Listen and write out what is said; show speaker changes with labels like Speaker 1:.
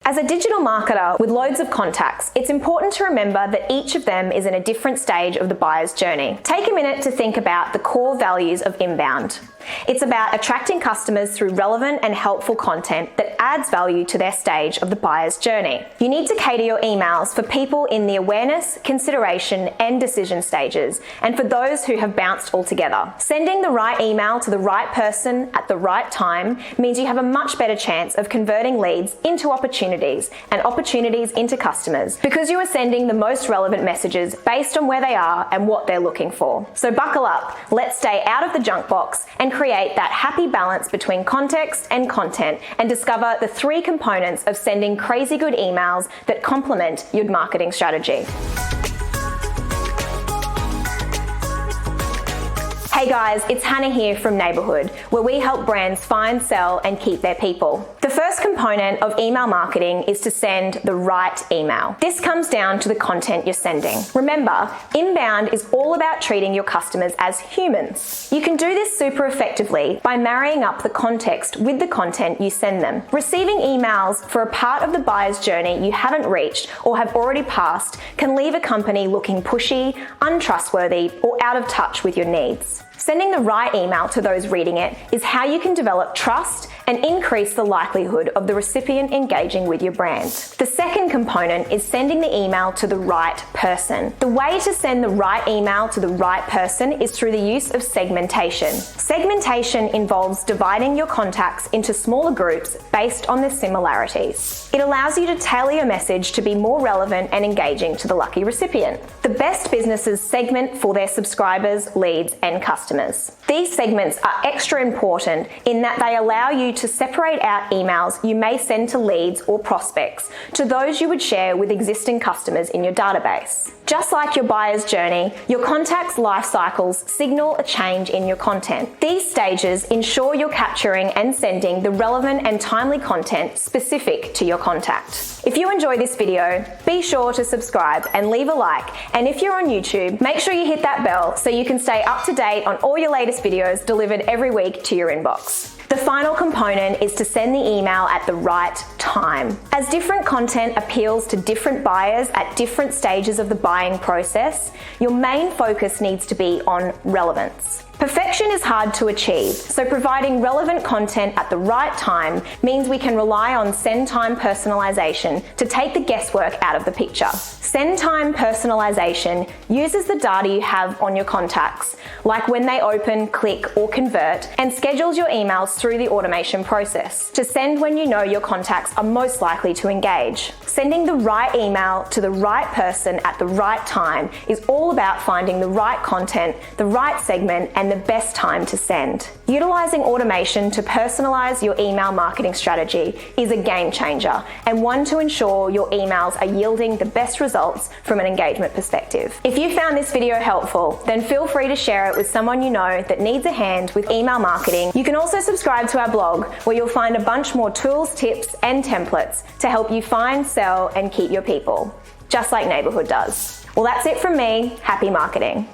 Speaker 1: As a digital marketer with loads of contacts, it's important to remember that each of them is in a different stage of the buyer's journey. Take a minute to think about the core values of inbound. It's about attracting customers through relevant and helpful content that adds value to their stage of the buyer's journey. You need to cater your emails for people in the awareness, consideration, and decision stages, and for those who have bounced altogether. Sending the right email to the right person at the right time means you have a much better chance of converting leads into opportunities and opportunities into customers, because you are sending the most relevant messages based on where they are and what they're looking for. So buckle up, let's stay out of the junk box and create that happy balance between context and content, and discover the 3 components of sending crazy good emails that complement your marketing strategy. Hey guys, it's Hannah here from Neighbourhood, where we help brands find, sell, and keep their people. The first component of email marketing is to send the right email. This comes down to the content you're sending. Remember, inbound is all about treating your customers as humans. You can do this super effectively by marrying up the context with the content you send them. Receiving emails for a part of the buyer's journey you haven't reached or have already passed can leave a company looking pushy, untrustworthy, or out of touch with your needs. Sending the right email to those reading it is how you can develop trust and increase the likelihood of the recipient engaging with your brand. The second component is sending the email to the right person. The way to send the right email to the right person is through the use of segmentation. Segmentation involves dividing your contacts into smaller groups based on their similarities. It allows you to tailor your message to be more relevant and engaging to the lucky recipient. The best businesses segment for their subscribers, leads, and customers. These segments are extra important in that they allow you to separate out emails you may send to leads or prospects to those you would share with existing customers in your database. Just like your buyer's journey, your contacts' life cycles signal a change in your content. These stages ensure you're capturing and sending the relevant and timely content specific to your contact. If you enjoy this video, be sure to subscribe and leave a like. And if you're on YouTube, make sure you hit that bell so you can stay up to date on all your latest videos delivered every week to your inbox. The final component is to send the email at the right time. As different content appeals to different buyers at different stages of the buying process, your main focus needs to be on relevance. Perfection is hard to achieve, so providing relevant content at the right time means we can rely on send time personalization to take the guesswork out of the picture. Send time personalization uses the data you have on your contacts, like when they open, click, or convert, and schedules your emails through the automation process to send when you know your contacts are most likely to engage. Sending the right email to the right person at the right time is all about finding the right content, the right segment, and the best time to send. Utilizing automation to personalize your email marketing strategy is a game changer, and one to ensure your emails are yielding the best results from an engagement perspective. If you found this video helpful, then feel free to share it with someone you know that needs a hand with email marketing. You can also subscribe to our blog, where you'll find a bunch more tools, tips, and templates to help you find, sell, and keep your people, just like Neighbourhood does. Well, that's it from me. Happy marketing.